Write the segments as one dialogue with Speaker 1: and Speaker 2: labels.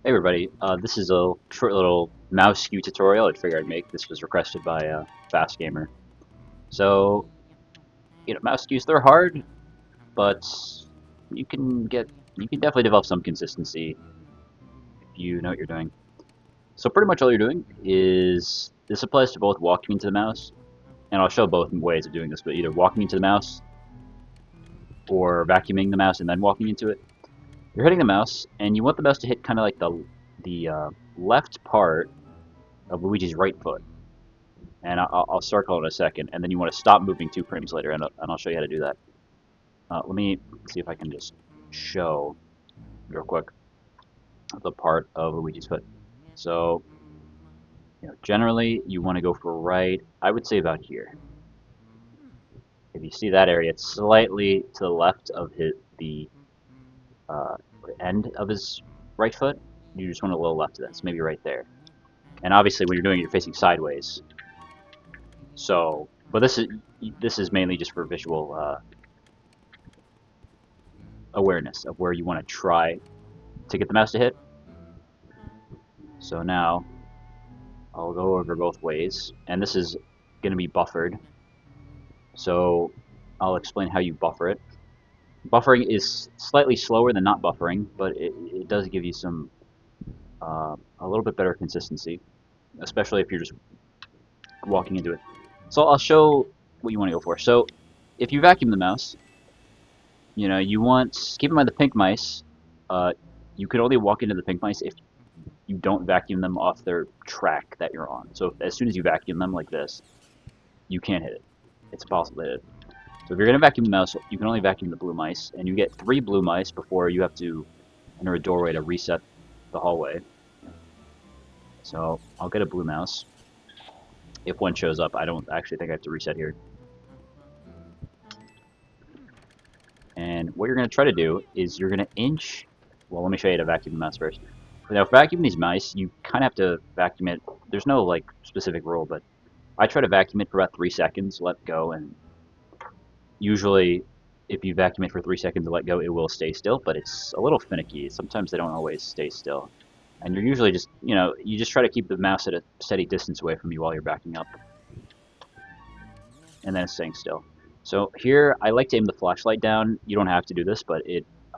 Speaker 1: Hey everybody, this is a short little mouse skew tutorial I figured I'd make. This was requested by Fast Gamer. So, mouse skews, they're hard, but you can get, you can definitely develop some consistency if you know what you're doing. So pretty much all you're doing is, this applies to both walking into the mouse, and I'll show both ways of doing this, but either walking into the mouse or vacuuming the mouse and then walking into it. You're hitting the mouse, and you want the mouse to hit kind of like the left part of Luigi's right foot. And I'll circle in a second, and then you want to stop moving 2 frames later, and I'll show you how to do that. Let me see if I can just show real quick the part of Luigi's foot. So, generally you want to go for right. I would say about here. If you see that area, it's slightly to the left of the uh, end of his right foot. You just want a little left of that. It's maybe right there. And obviously, when you're doing it, you're facing sideways. So, but this is mainly just for visual awareness of where you want to try to get the mouse to hit. So now I'll go over both ways, and this is going to be buffered. So I'll explain how you buffer it. Buffering is slightly slower than not buffering, but it does give you some a little bit better consistency, especially if you're just walking into it. So I'll show what you want to go for. So if you vacuum the mouse, you want, keep in mind the pink mice, you can only walk into the pink mice if you don't vacuum them off their track that you're on. So as soon as you vacuum them like this, you can't hit it. It's impossible to hit it. So if you're going to vacuum the mouse, you can only vacuum the blue mice, and you get 3 blue mice before you have to enter a doorway to reset the hallway. So I'll get a blue mouse. If one shows up, I don't actually think I have to reset here. And what you're going to try to do is you're going to inch. Well, let me show you how to vacuum the mouse first. Now, for vacuuming these mice, you kind of have to vacuum it. There's no specific rule, but I try to vacuum it for about 3 seconds, let go, and usually if you vacuum it for 3 seconds and let go, it will stay still, but it's a little finicky. Sometimes they don't always stay still. And you're usually just, you just try to keep the mouse at a steady distance away from you while you're backing up. And then it's staying still. So here, I like to aim the flashlight down. You don't have to do this, but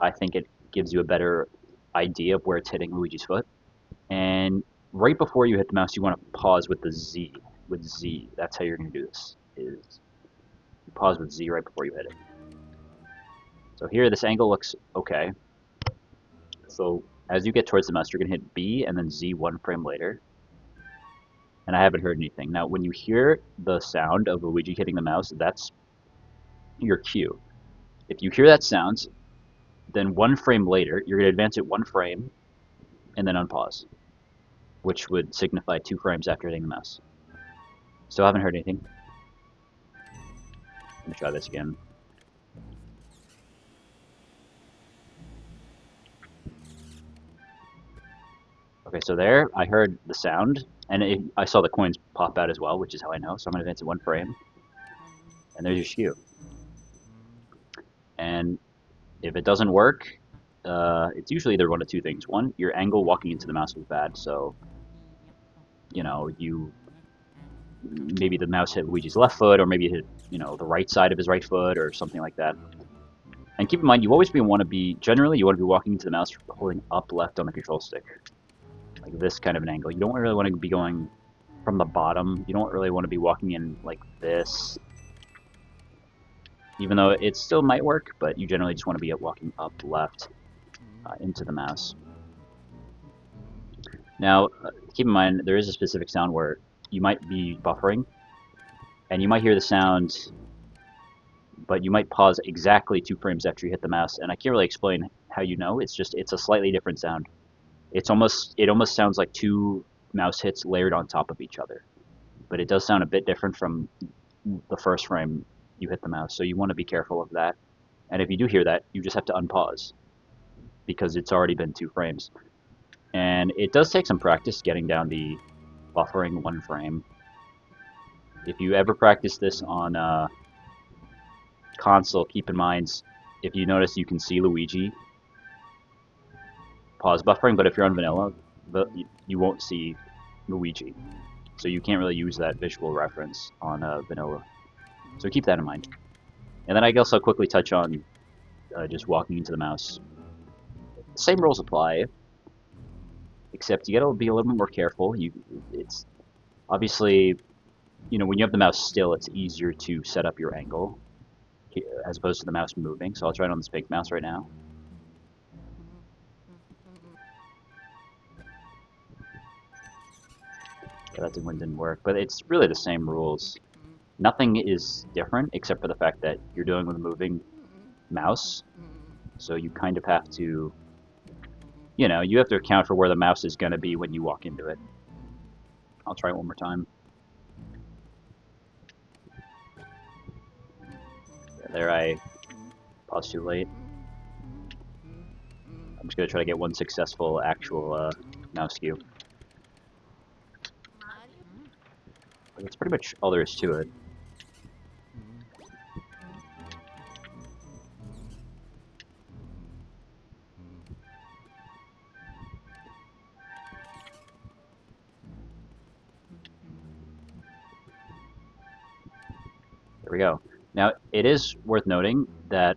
Speaker 1: I think it gives you a better idea of where it's hitting Luigi's foot. And right before you hit the mouse, you want to pause with the Z. With Z, that's how you're going to do this. Is you pause with Z right before you hit it. So here, this angle looks okay. So as you get towards the mouse, you're going to hit B and then Z 1 frame later. And I haven't heard anything. Now, when you hear the sound of Luigi hitting the mouse, that's your cue. If you hear that sound, then 1 frame later, you're going to advance it 1 frame and then unpause, which would signify 2 frames after hitting the mouse. Still haven't heard anything. Let me try this again. Okay, so there, I heard the sound, and I saw the coins pop out as well, which is how I know. So I'm going to advance it 1 frame, and there's your Skew. And if it doesn't work, it's usually either one of 2 things. One, your angle walking into the mouse was bad, so maybe the mouse hit Luigi's left foot, or maybe it hit the right side of his right foot, or something like that. And keep in mind, you always want to be walking into the mouse holding up left on the control stick, like this kind of an angle. You don't really want to be going from the bottom. You don't really want to be walking in like this, even though it still might work, but you generally just want to be walking up left into the mouse. Now, keep in mind, there is a specific sound where you might be buffering, and you might hear the sound, but you might pause exactly 2 frames after you hit the mouse, and I can't really explain how you know. It's a slightly different sound. It almost sounds like 2 mouse hits layered on top of each other, but it does sound a bit different from the first frame you hit the mouse, so you want to be careful of that. And if you do hear that, you just have to unpause, because it's already been 2 frames. And it does take some practice getting down the buffering 1 frame. If you ever practice this on console, keep in mind, if you notice, you can see Luigi pause buffering, but if you're on vanilla, you won't see Luigi. So you can't really use that visual reference on vanilla. So keep that in mind. And then I guess I'll quickly touch on just walking into the mouse. The same rules apply, except you gotta be a little bit more careful. It's obviously, when you have the mouse still, it's easier to set up your angle as opposed to the mouse moving. So I'll try it on this big mouse right now. Yeah, that didn't work, but it's really the same rules. Nothing is different except for the fact that you're dealing with a moving mouse. So you kind of have to, you have to account for where the mouse is going to be when you walk into it. I'll try it one more time. Yeah, there I paused too late. I'm just going to try to get one successful actual mouse skew. But that's pretty much all there is to it. There we go. Now, it is worth noting that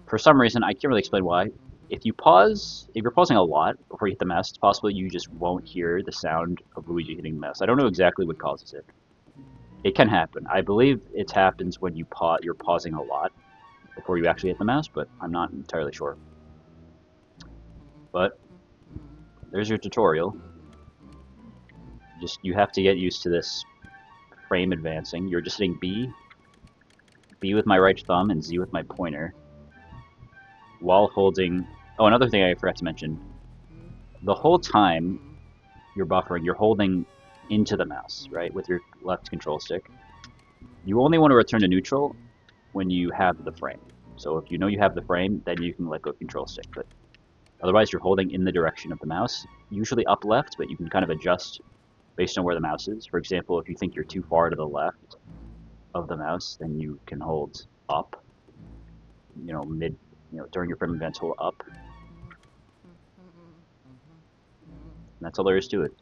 Speaker 1: for some reason, I can't really explain why, if you're pausing a lot before you hit the mouse, it's possible you just won't hear the sound of Luigi hitting the mouse. I don't know exactly what causes it. It can happen. I believe it happens when you're pausing a lot before you actually hit the mouse, but I'm not entirely sure. But there's your tutorial. You have to get used to this frame advancing. You're just hitting B with my right thumb and Z with my pointer, while holding... Oh, another thing I forgot to mention. The whole time you're buffering, you're holding into the mouse, right, with your left control stick. You only want to return to neutral when you have the frame. So if you know you have the frame, then you can let go of control stick. But otherwise, you're holding in the direction of the mouse, usually up left, but you can kind of adjust based on where the mouse is. For example, if you think you're too far to the left of the mouse, then you can hold up, during your frame advance, hold up. And that's all there is to it.